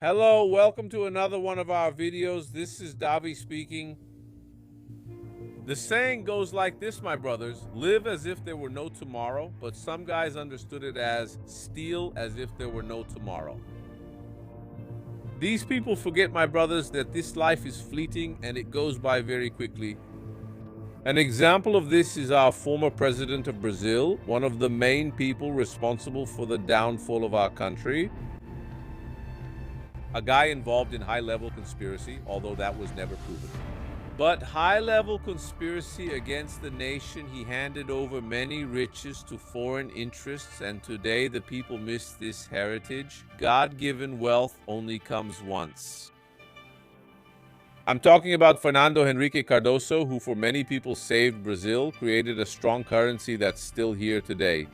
Hello, welcome to another one of our videos. This is Davi speaking. The saying goes like this, my brothers: live as if there were no tomorrow, but some guys understood it as steal as if there were no tomorrow. These people forget, my brothers, that this life is fleeting and it goes by very quickly. An example of this is our former president of Brazil, one of the main people responsible for the downfall of our country. A guy involved in high-level conspiracy, although that was never proven. But high-level conspiracy against the nation, he handed over many riches to foreign interests, and today the people miss this heritage. God-given wealth only comes once. I'm talking about Fernando Henrique Cardoso, who for many people saved Brazil, created a strong currency that's still here today.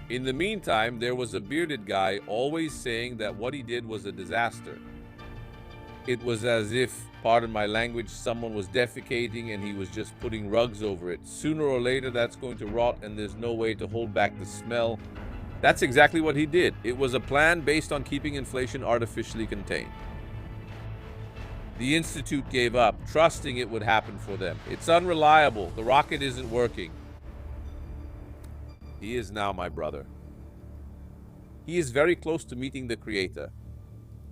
In the meantime, there was a bearded guy always saying that what he did was a disaster. It was as if, pardon my language, someone was defecating and he was just putting rugs over it. Sooner or later, that's going to rot and there's no way to hold back the smell. That's exactly what he did. It was a plan based on keeping inflation artificially contained. The Institute gave up, trusting it would happen for them. It's unreliable. The rocket isn't working. He is now my brother. He is very close to meeting the Creator.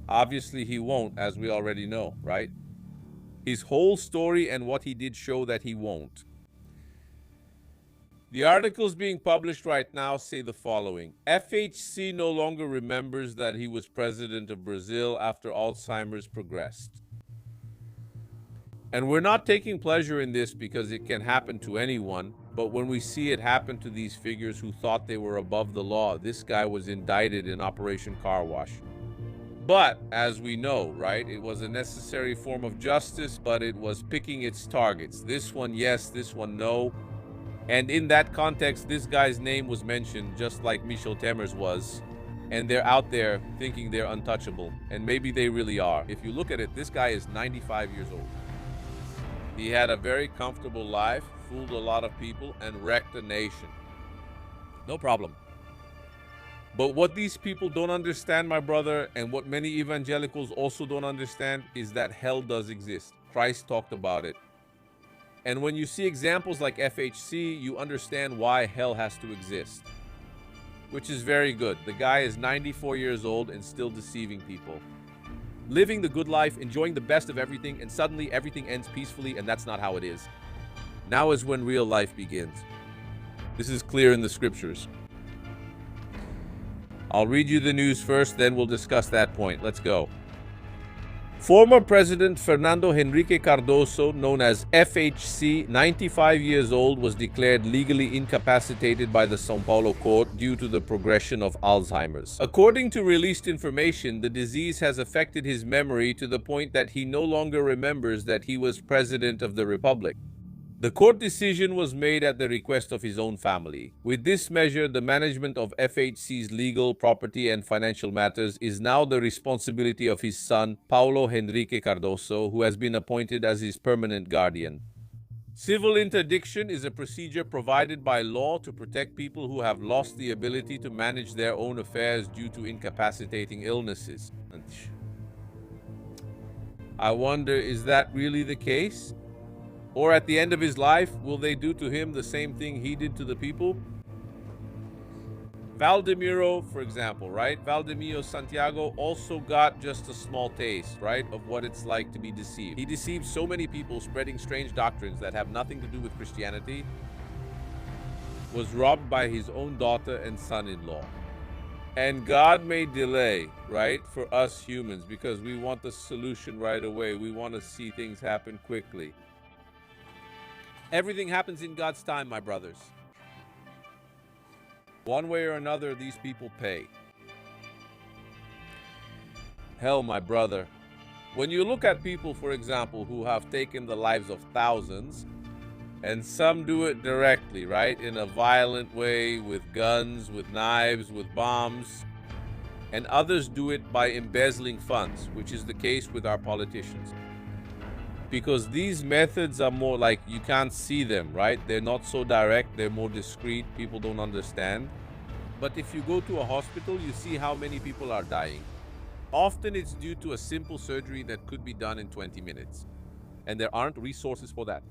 Obviously, he won't, as we already know, right? His whole story and what he did show that he won't. The articles being published right now say the following: FHC no longer remembers that he was president of Brazil after Alzheimer's progressed. And we're not taking pleasure in this because it can happen to anyone, but when we see it happen to these figures who thought they were above the law, this guy was indicted in Operation Car Wash. But, as we know, right, it was a necessary form of justice, but it was picking its targets. This one, yes, this one, no. And in that context, this guy's name was mentioned, just like Michel Temer's was. And they're out there thinking they're untouchable. And maybe they really are. If you look at it, this guy is 95 years old. He had a very comfortable life, fooled a lot of people, and wrecked a nation. No problem. But what these people don't understand, my brother, and what many evangelicals also don't understand, is that hell does exist. Christ talked about it. And when you see examples like FHC, you understand why hell has to exist. Which is very good. The guy is 94 years old and still deceiving people. Living the good life, enjoying the best of everything, and suddenly everything ends peacefully, and that's not how it is. Now is when real life begins. This is clear in the scriptures. I'll read you the news first, then we'll discuss that point. Let's go. Former President Fernando Henrique Cardoso, known as FHC, 95 years old, was declared legally incapacitated by the São Paulo court due to the progression of Alzheimer's. According to released information, the disease has affected his memory to the point that he no longer remembers that he was president of the republic. The court decision was made at the request of his own family. With this measure, the management of FHC's legal, property, and financial matters is now the responsibility of his son, Paulo Henrique Cardoso, who has been appointed as his permanent guardian. Civil interdiction is a procedure provided by law to protect people who have lost the ability to manage their own affairs due to incapacitating illnesses. I wonder, is that really the case? Or at the end of his life, will they do to him the same thing he did to the people? Valdemiro, for example, right? Valdemiro Santiago also got just a small taste, right, of what it's like to be deceived. He deceived so many people, spreading strange doctrines that have nothing to do with Christianity, was robbed by his own daughter and son-in-law. And God may delay, right, for us humans, because we want the solution right away. We want to see things happen quickly. Everything happens in God's time, my brothers. One way or another, these people pay. Hell, my brother. When you look at people, for example, who have taken the lives of thousands, and some do it directly, right, in a violent way, with guns, with knives, with bombs, and others do it by embezzling funds, which is the case with our politicians. Because these methods are more like, you can't see them, right? They're not so direct, they're more discreet, people don't understand. But if you go to a hospital, you see how many people are dying. Often it's due to a simple surgery that could be done in 20 minutes. And there aren't resources for that.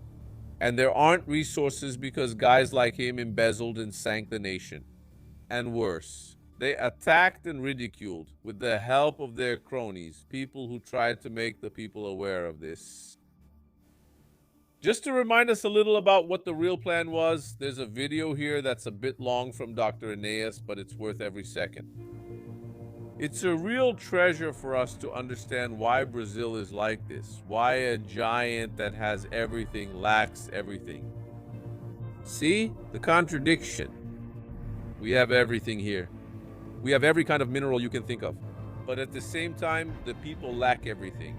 And there aren't resources because guys like him embezzled and sank the nation. And worse, they attacked and ridiculed, with the help of their cronies, people who tried to make the people aware of this. Just to remind us a little about what the real plan was, there's a video here that's a bit long from Dr. Enéas, but it's worth every second. It's a real treasure for us to understand why Brazil is like this, why a giant that has everything lacks everything. See? The contradiction. We have everything here. We have every kind of mineral you can think of. But at the same time, the people lack everything.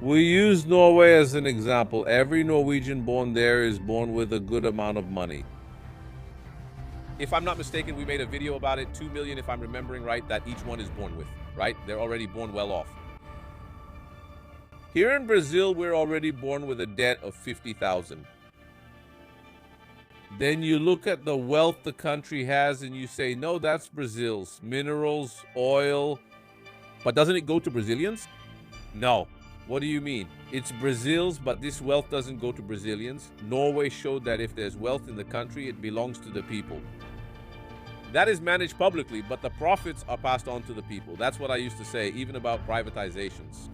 We use Norway as an example. Every Norwegian born there is born with a good amount of money. If I'm not mistaken, we made a video about it, 2 million if I'm remembering right, that each one is born with, right? They're already born well off. Here in Brazil, we're already born with a debt of 50,000. Then you look at the wealth the country has and you say, no, that's Brazil's. Minerals, oil. But doesn't it go to Brazilians? No. What do you mean? It's Brazil's, but this wealth doesn't go to Brazilians. Norway showed that if there's wealth in the country, it belongs to the people. That is managed publicly, but the profits are passed on to the people. That's what I used to say, even about privatizations.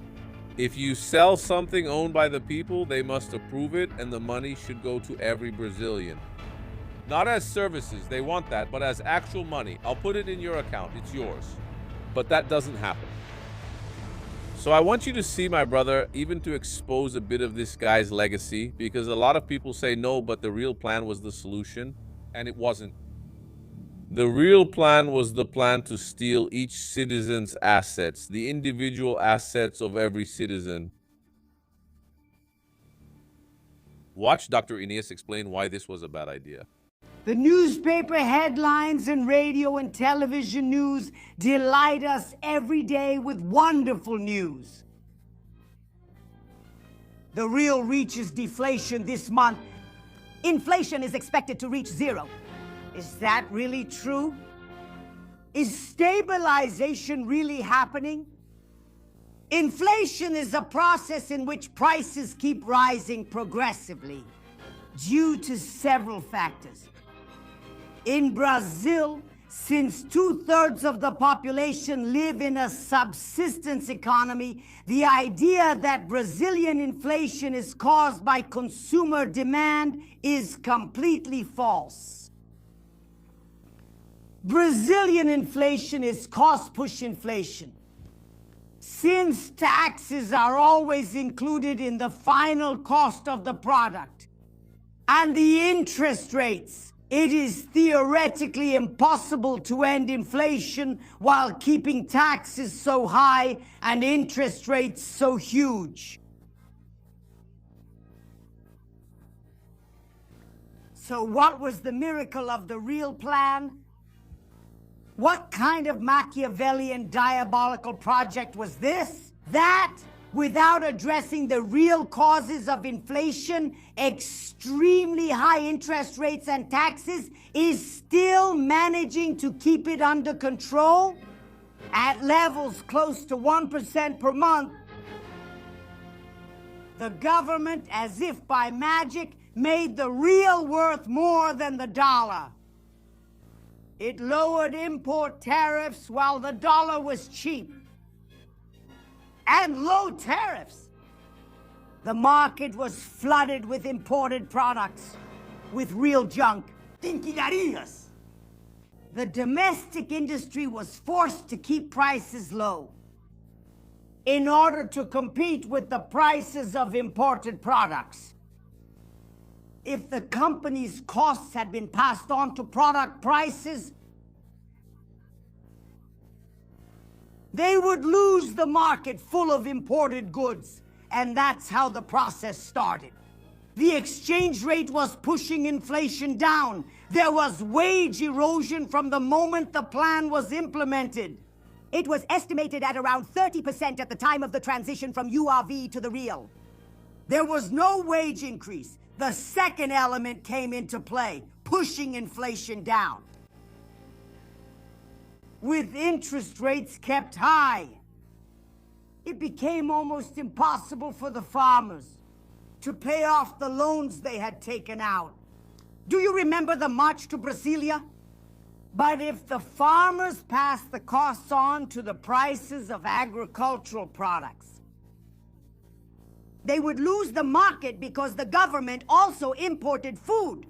If you sell something owned by the people, they must approve it, and the money should go to every Brazilian. Not as services, they want that, but as actual money. I'll put it in your account, it's yours. But that doesn't happen. So I want you to see, my brother, even to expose a bit of this guy's legacy, because a lot of people say no, but the real plan was the solution, and it wasn't. The real plan was the plan to steal each citizen's assets, the individual assets of every citizen. Watch Dr. Enéas explain why this was a bad idea. The newspaper headlines and radio and television news delight us every day with wonderful news. The real reaches deflation this month. Inflation is expected to reach 0. Is that really true? Is stabilization really happening? Inflation is a process in which prices keep rising progressively due to several factors. In Brazil, since 2/3 of the population live in a subsistence economy, the idea that Brazilian inflation is caused by consumer demand is completely false. Brazilian inflation is cost-push inflation. Since taxes are always included in the final cost of the product, and the interest rates, it is theoretically impossible to end inflation while keeping taxes so high and interest rates so huge. So what was the miracle of the real plan? What kind of Machiavellian diabolical project was this? That, without addressing the real causes of inflation, extremely high interest rates and taxes, is still managing to keep it under control at levels close to 1% per month. The government, as if by magic, made the real worth more than the dollar. It lowered import tariffs while the dollar was cheap. And low tariffs. The market was flooded with imported products, with real junk. Tinquilarias. The domestic industry was forced to keep prices low in order to compete with the prices of imported products. If the company's costs had been passed on to product prices, they would lose the market full of imported goods, and that's how the process started. The exchange rate was pushing inflation down. There was wage erosion from the moment the plan was implemented. It was estimated at around 30% at the time of the transition from URV to the real. There was no wage increase. The second element came into play, pushing inflation down. With interest rates kept high, it became almost impossible for the farmers to pay off the loans they had taken out. Do you remember the March to Brasilia? But if the farmers passed the costs on to the prices of agricultural products, they would lose the market because the government also imported food,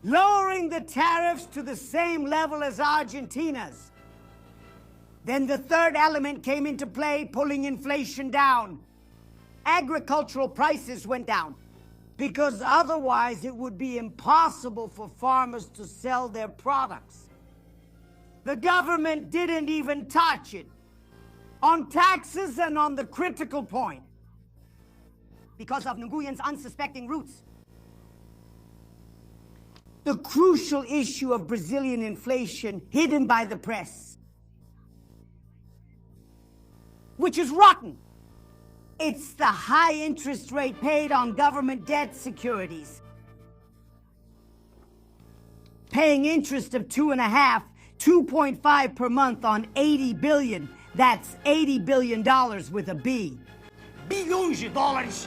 lowering the tariffs to the same level as Argentina's. Then the third element came into play, pulling inflation down. Agricultural prices went down, because otherwise it would be impossible for farmers to sell their products. The government didn't even touch it on taxes and on the critical point, because of Nguyen's unsuspecting roots. The crucial issue of Brazilian inflation hidden by the press, which is rotten. It's the high interest rate paid on government debt securities. Paying interest of 2.5, 2.5 per month on 80 billion. That's $80 billion with a B. Bilhões de dólares.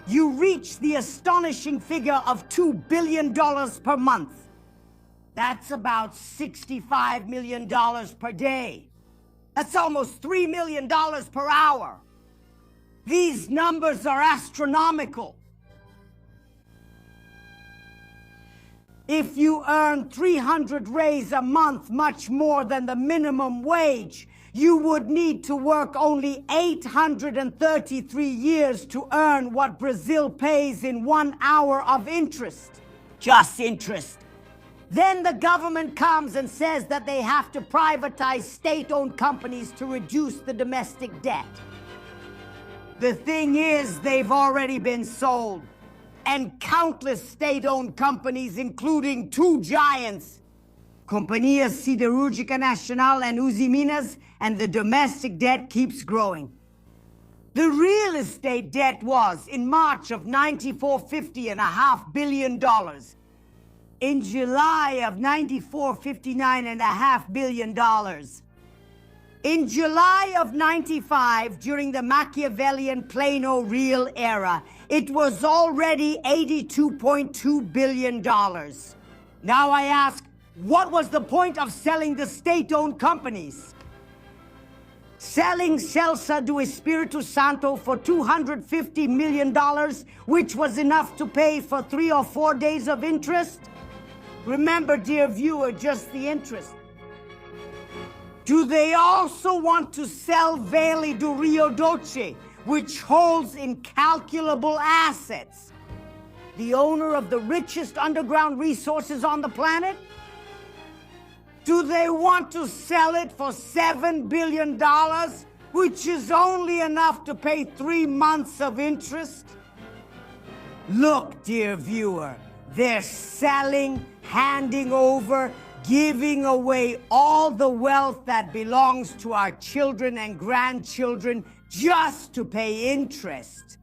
You reach the astonishing figure of $2 billion per month. That's about $65 million per day. That's almost $3 million per hour. These numbers are astronomical. If you earn 300 reais a month, much more than the minimum wage, you would need to work only 833 years to earn what Brazil pays in 1 hour of interest. Just interest. Then the government comes and says that they have to privatize state-owned companies to reduce the domestic debt. The thing is, they've already been sold. And countless state-owned companies, including 2 giants, Companhia Siderúrgica Nacional and Usiminas, and the domestic debt keeps growing. The real estate debt was, in March of 94, $50.5 billion. In July of 94, $59.5 billion. In July of 95, during the Machiavellian Plano Real era, it was already $82.2 billion. Now I ask, what was the point of selling the state-owned companies? Selling Celsa do Espírito Santo for $250 million, which was enough to pay for 3 or 4 days of interest? Remember, dear viewer, just the interest. Do they also want to sell Vale do Rio Doce, which holds incalculable assets? The owner of the richest underground resources on the planet? Do they want to sell it for $7 billion, which is only enough to pay 3 months of interest? Look, dear viewer, they're selling, handing over, giving away all the wealth that belongs to our children and grandchildren just to pay interest.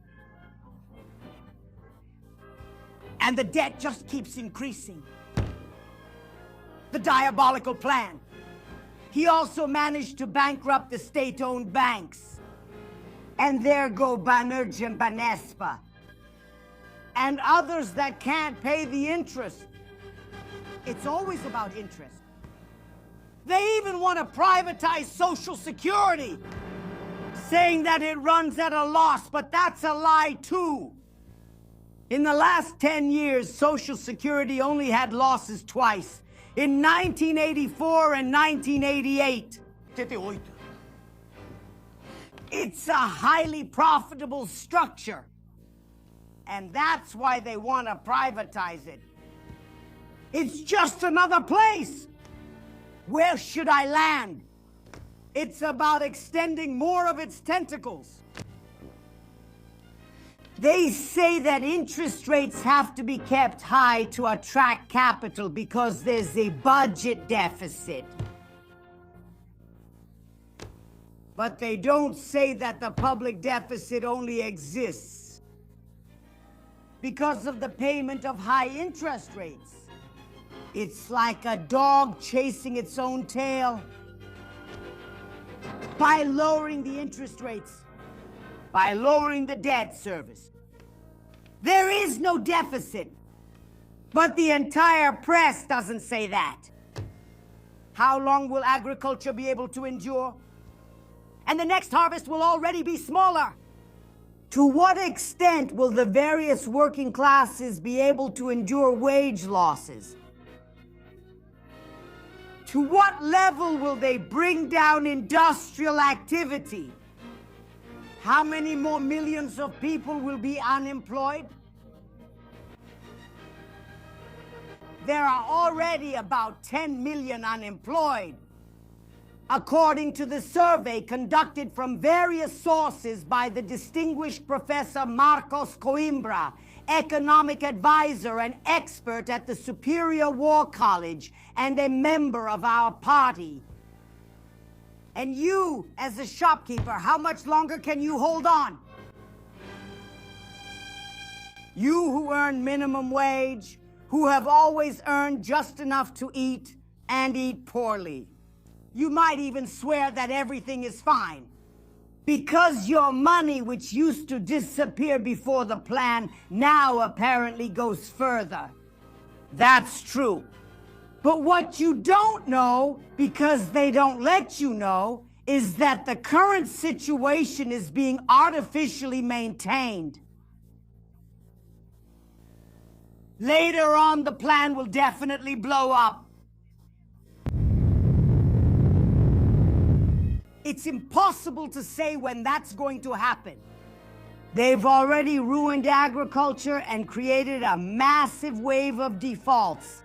And the debt just keeps increasing. The diabolical plan. He also managed to bankrupt the state-owned banks. And there go Banerjee and Banespa. And others that can't pay the interest. It's always about interest. They even want to privatize Social Security, saying that it runs at a loss, but that's a lie too. In the last 10 years, Social Security only had losses twice, in 1984 and 1988. It's a highly profitable structure, and that's why they want to privatize it. It's just another place. Where should I land? It's about extending more of its tentacles. They say that interest rates have to be kept high to attract capital because there's a budget deficit. But they don't say that the public deficit only exists because of the payment of high interest rates. It's like a dog chasing its own tail. By lowering the interest rates, by lowering the debt service. There is no deficit, but the entire press doesn't say that. How long will agriculture be able to endure? And the next harvest will already be smaller. To what extent will the various working classes be able to endure wage losses? To what level will they bring down industrial activity? How many more millions of people will be unemployed? There are already about 10 million unemployed, according to the survey conducted from various sources by the distinguished Professor Marcos Coimbra, economic advisor and expert at the Superior War College and a member of our party. And you, as a shopkeeper, how much longer can you hold on? You who earn minimum wage, who have always earned just enough to eat and eat poorly. You might even swear that everything is fine. Because your money, which used to disappear before the plan, now apparently goes further. That's true. But what you don't know, because they don't let you know, is that the current situation is being artificially maintained. Later on, the plan will definitely blow up. It's impossible to say when that's going to happen. They've already ruined agriculture and created a massive wave of defaults.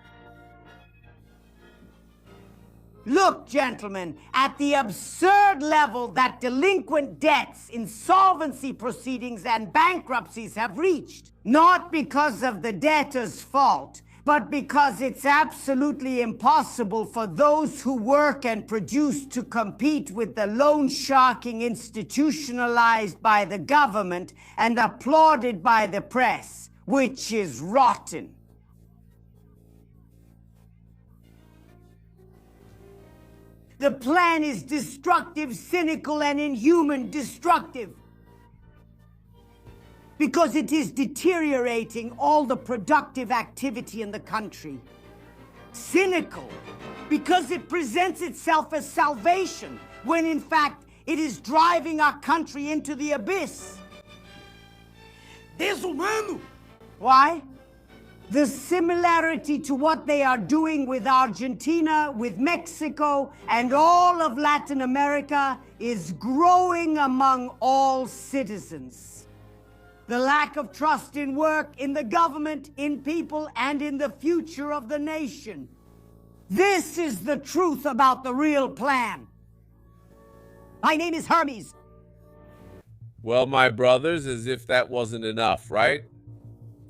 Look, gentlemen, at the absurd level that delinquent debts, insolvency proceedings, and bankruptcies have reached. Not because of the debtor's fault, but because it's absolutely impossible for those who work and produce to compete with the loan sharking institutionalized by the government and applauded by the press, which is rotten. The plan is destructive, cynical, and inhuman destructive. Because it is deteriorating all the productive activity in the country. Cynical, because it presents itself as salvation, when in fact it is driving our country into the abyss. Desumano! Why? The similarity to what they are doing with Argentina, with Mexico, and all of Latin America is growing among all citizens. The lack of trust in work, in the government, in people, and in the future of the nation. This is the truth about the real plan. My name is Hermes. Well, my brothers, as if that wasn't enough, right?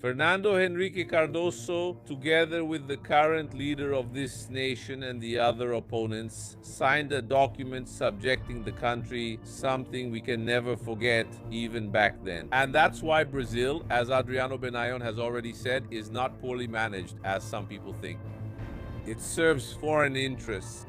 Fernando Henrique Cardoso, together with the current leader of this nation and the other opponents, signed a document subjecting the country, something we can never forget, even back then. And that's why Brazil, as Adriano Benayon has already said, is not poorly managed, as some people think. It serves foreign interests.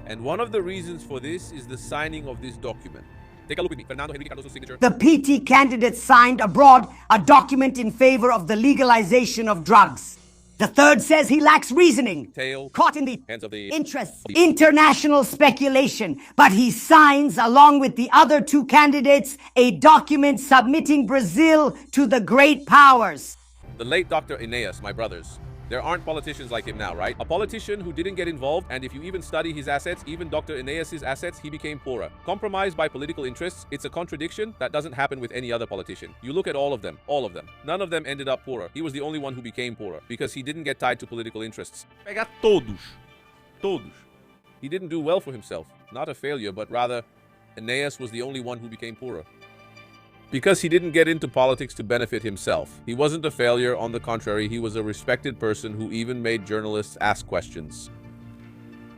And one of the reasons for this is the signing of this document. Take a look with me. Fernando Henrique Cardoso's signature. The PT candidates signed abroad a document in favor of the legalization of drugs. The third says he lacks reasoning. Tail. Caught in the Hands of the interests. International speculation. But he signs, along with the other two candidates, a document submitting Brazil to the great powers. The late Dr. Enéas, my brothers. There aren't politicians like him now, right? A politician who didn't get involved, and if you even study his assets, even Dr. Enéas' assets, he became poorer. Compromised by political interests, it's a contradiction that doesn't happen with any other politician. You look at all of them. None of them ended up poorer. He was the only one who became poorer, because he didn't get tied to political interests. Pega todos. Todos. He didn't do well for himself. Not a failure, but rather, Enéas was the only one who became poorer. Because he didn't get into politics to benefit himself. He wasn't a failure, on the contrary, he was a respected person who even made journalists ask questions.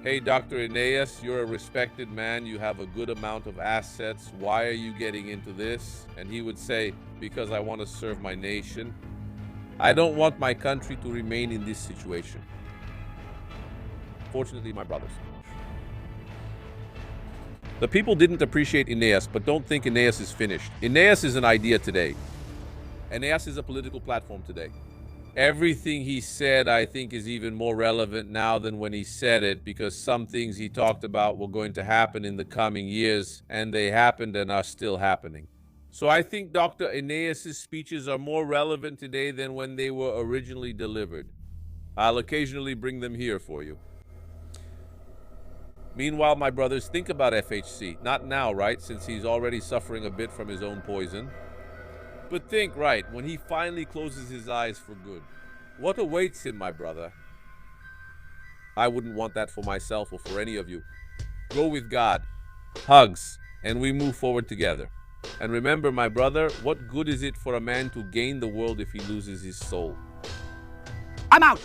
Hey, Dr. Enéas, you're a respected man, you have a good amount of assets, why are you getting into this? And he would say, because I want to serve my nation. I don't want my country to remain in this situation. Fortunately, my brothers. The people didn't appreciate Enéas, but don't think Enéas is finished. Enéas is an idea today. Enéas is a political platform today. Everything he said, I think, is even more relevant now than when he said it, because some things he talked about were going to happen in the coming years, and they happened and are still happening. So I think Dr. Enéas' speeches are more relevant today than when they were originally delivered. I'll occasionally bring them here for you. Meanwhile, my brothers, think about FHC. Not now, right, since he's already suffering a bit from his own poison. But think, right, when he finally closes his eyes for good. What awaits him, my brother? I wouldn't want that for myself or for any of you. Go with God. Hugs. And we move forward together. And remember, my brother, what good is it for a man to gain the world if he loses his soul? I'm out!